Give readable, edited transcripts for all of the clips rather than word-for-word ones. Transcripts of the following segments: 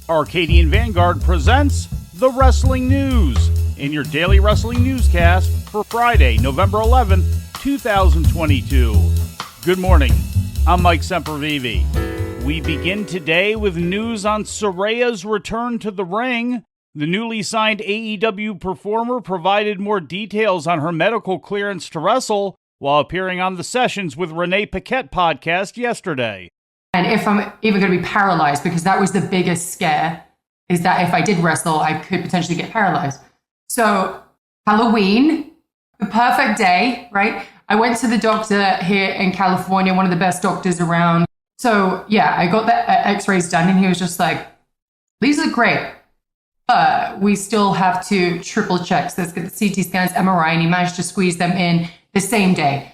Arcadian Vanguard presents The Wrestling News in your daily wrestling newscast for Friday, November 11th, 2022. Good morning. I'm Mike Sempervive. We begin today with news on Saraya's return to the ring. The newly signed AEW performer provided more details on her medical clearance to wrestle while appearing on the Sessions with Renee Paquette podcast yesterday. And if I'm even going to be paralyzed, because that was the biggest scare, is that if I did wrestle, I could potentially get paralyzed. So Halloween, the perfect day, right? I went to the doctor here in California, one of the best doctors around. So yeah, I got the x-rays done and he was just like, these look great. We still have to triple check. So let's get the CT scans, MRI, and he managed to squeeze them in the same day.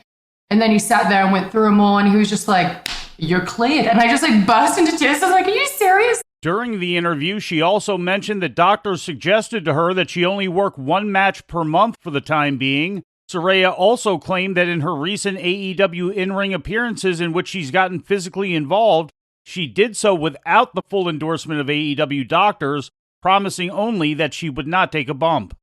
And then he sat there and went through them all and he was just like, you're cleared. And I just burst into tears. I was like, are you serious? During the interview, she also mentioned that doctors suggested to her that she only work one match per month for the time being. Saraya also claimed that in her recent AEW in-ring appearances in which she's gotten physically involved, she did so without the full endorsement of AEW doctors, promising only that she would not take a bump.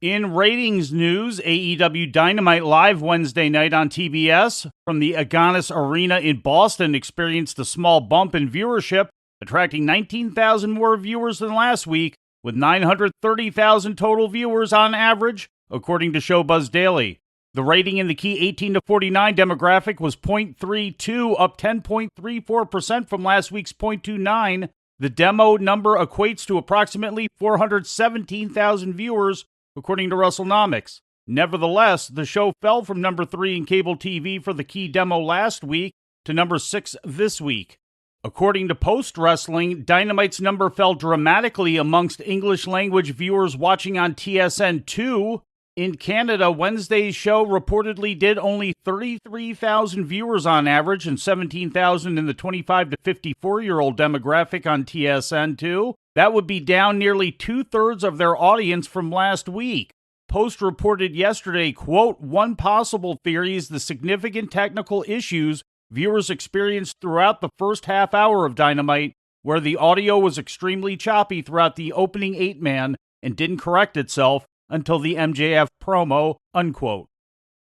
In ratings news, AEW Dynamite Live Wednesday night on TBS from the Agganis Arena in Boston experienced a small bump in viewership, attracting 19,000 more viewers than last week, with 930,000 total viewers on average, according to Showbuzz Daily. The rating in the key 18 to 49 demographic was .32, up 10.34% from last week's .29. The demo number equates to approximately 417,000 viewers, according to WrestleNomics. Nevertheless, the show fell from number 3 in cable TV for the key demo last week to number 6 this week. According to Post Wrestling, Dynamite's number fell dramatically amongst English-language viewers watching on TSN2. In Canada, Wednesday's show reportedly did only 33,000 viewers on average and 17,000 in the 25 to 54-year-old demographic on TSN2. That would be down nearly two-thirds of their audience from last week. Post reported yesterday, quote, one possible theory is the significant technical issues viewers experienced throughout the first half hour of Dynamite, where the audio was extremely choppy throughout the opening 8-man and didn't correct itself until the MJF promo, unquote.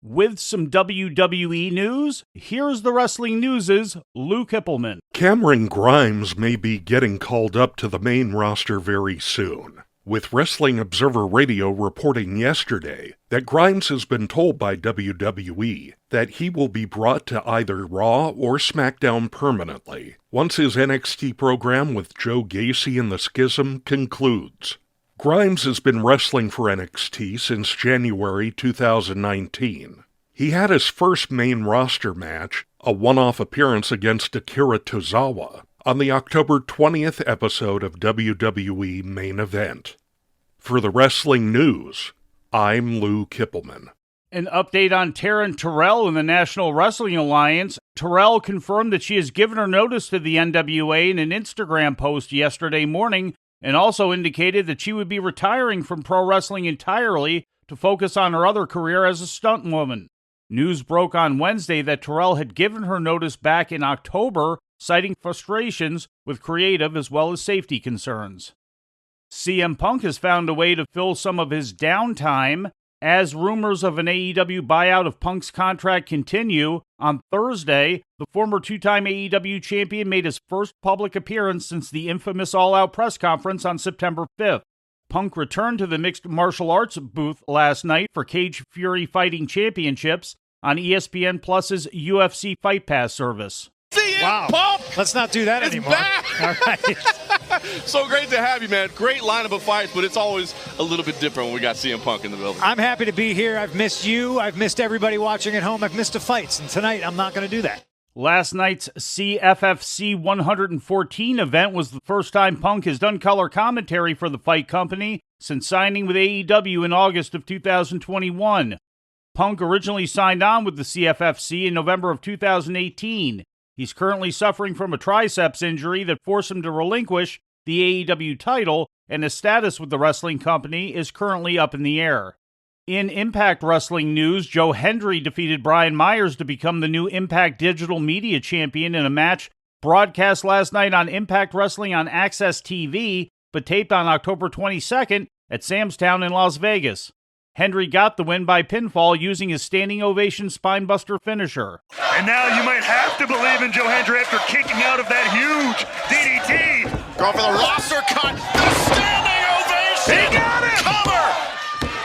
With some WWE news, here's the Wrestling News' Lou Kipilman. Cameron Grimes may be getting called up to the main roster very soon, with Wrestling Observer Radio reporting yesterday that Grimes has been told by WWE that he will be brought to either Raw or SmackDown permanently once his NXT program with Joe Gacy and the Schism concludes. Grimes has been wrestling for NXT since January 2019. He had his first main roster match, a one-off appearance against Akira Tozawa, on the October 20th episode of WWE Main Event. For the Wrestling News, I'm Lou Kipilman. An update on Taryn Terrell in the National Wrestling Alliance. Terrell confirmed that she has given her notice to the NWA in an Instagram post yesterday morning, and also indicated that she would be retiring from pro wrestling entirely to focus on her other career as a stunt woman. News broke on Wednesday that Terrell had given her notice back in October, citing frustrations with creative as well as safety concerns. CM Punk has found a way to fill some of his downtime. As rumors of an AEW buyout of Punk's contract continue, on Thursday, the former two-time AEW champion made his first public appearance since the infamous all-out press conference on September 5th. Punk returned to the mixed martial arts booth last night for Cage Fury Fighting Championships on ESPN Plus's UFC Fight Pass service. Wow. Punk. Let's not do that anymore. Back. All right. So great to have you, man. Great lineup of fights, but it's always a little bit different when we got CM Punk in the building. I'm happy to be here. I've missed you. I've missed everybody watching at home. I've missed the fights, and tonight I'm not going to do that. Last night's CFFC 114 event was the first time Punk has done color commentary for the Fight Company since signing with AEW in August of 2021. Punk originally signed on with the CFFC in November of 2018. He's currently suffering from a triceps injury that forced him to relinquish the AEW title, and his status with the wrestling company is currently up in the air. In Impact Wrestling news, Joe Hendry defeated Brian Myers to become the new Impact Digital Media Champion in a match Broadcast last night on Impact Wrestling on Access TV, but taped on October 22nd at Sam's Town in Las Vegas. Hendry got the win by pinfall using his standing ovation spinebuster finisher. And now you might have to believe in Joe Hendry after kicking out of that huge DDT. Going for the roster cut. The standing ovation. He got it. Cover.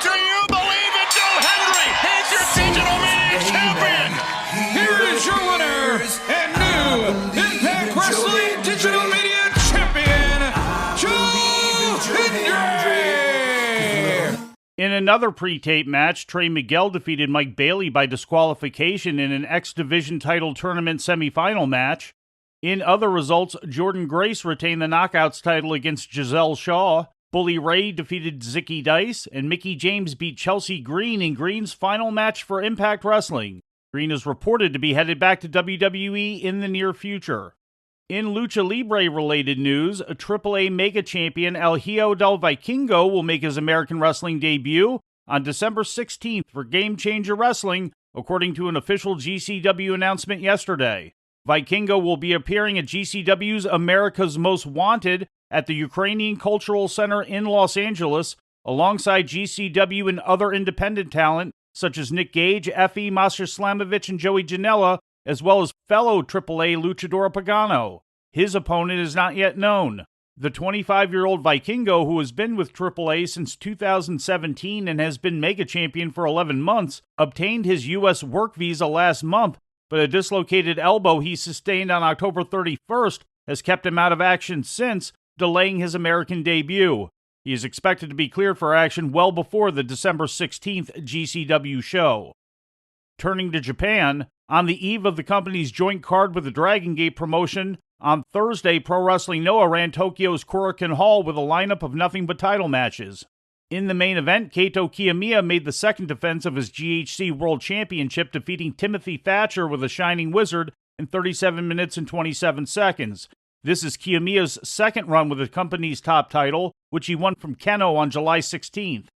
Do you believe in Joe Hendry? He's your digital media champion. Here is your winner and new Impact Wrestling Digital Media Champion, Joe Hendry. In another pre-tape match, Trey Miguel defeated Mike Bailey by disqualification in an X Division title tournament semifinal match. In other results, Jordan Grace retained the Knockouts title against Giselle Shaw. Bully Ray defeated Zicky Dice, and Mickie James beat Chelsea Green in Green's final match for Impact Wrestling. Green is reported to be headed back to WWE in the near future. In Lucha Libre-related news, a AAA Mega Champion El Hijo del Vikingo will make his American Wrestling debut on December 16th for Game Changer Wrestling, according to an official GCW announcement yesterday. Vikingo will be appearing at GCW's America's Most Wanted at the Ukrainian Cultural Center in Los Angeles, alongside GCW and other independent talent such as Nick Gage, Effie, Master Slamovich, and Joey Janela, as well as fellow AAA Luchador Pagano. His opponent is not yet known. The 25-year-old Vikingo, who has been with AAA since 2017 and has been Mega Champion for 11 months, obtained his U.S. work visa last month, but a dislocated elbow he sustained on October 31st has kept him out of action since, delaying his American debut. He is expected to be cleared for action well before the December 16th GCW show. Turning to Japan, on the eve of the company's joint card with the Dragon Gate promotion, on Thursday, Pro Wrestling Noah ran Tokyo's Korakuen Hall with a lineup of nothing but title matches. In the main event, Kaito Kiyomiya made the second defense of his GHC World Championship, defeating Timothy Thatcher with a Shining Wizard in 37 minutes and 27 seconds. This is Kiyomiya's second run with the company's top title, which he won from Keno on July 16th.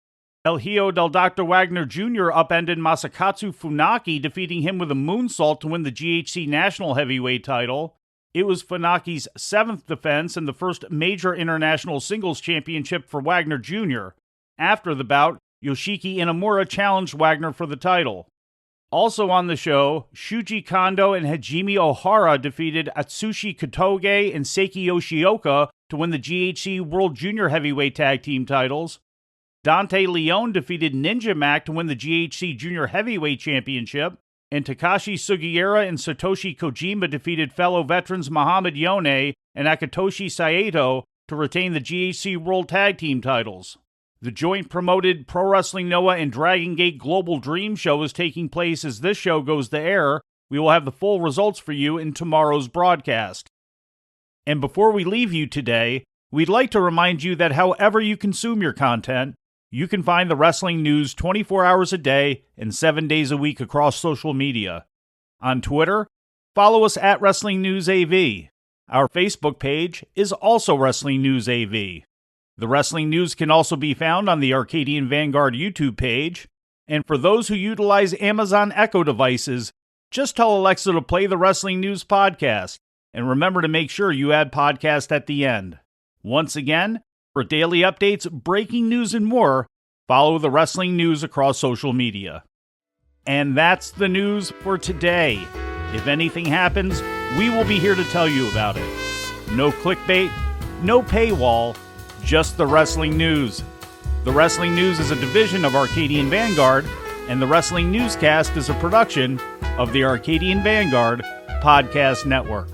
El Hijo del Dr. Wagner Jr. upended Masakatsu Funaki, defeating him with a moonsault to win the GHC National Heavyweight title. It was Funaki's seventh defense and the first major international singles championship for Wagner Jr. After the bout, Yoshiki Inamura challenged Wagner for the title. Also on the show, Shuji Kondo and Hajime Ohara defeated Atsushi Kotoge and Seiki Yoshioka to win the GHC World Junior Heavyweight Tag Team titles. Dante Leone defeated Ninja Mac to win the GHC Junior Heavyweight Championship, and Takashi Sugiura and Satoshi Kojima defeated fellow veterans Muhammad Yone and Akitoshi Saito to retain the GHC World Tag Team titles. The joint promoted Pro Wrestling Noah and Dragon Gate Global Dream Show is taking place as this show goes to air. We will have the full results for you in tomorrow's broadcast. And before we leave you today, we'd like to remind you that however you consume your content, you can find the wrestling news 24 hours a day and 7 days a week across social media. On Twitter, follow us at Wrestling News AV. Our Facebook page is also Wrestling News AV. The Wrestling News can also be found on the Arcadian Vanguard YouTube page. And for those who utilize Amazon Echo devices, just tell Alexa to play the Wrestling News podcast. And remember to make sure you add podcast at the end. Once again, for daily updates, breaking news, and more, follow the Wrestling News across social media. And that's the news for today. If anything happens, we will be here to tell you about it. No clickbait, no paywall, just the Wrestling News. The Wrestling News is a division of Arcadian Vanguard, and the Wrestling Newscast is a production of the Arcadian Vanguard Podcast Network.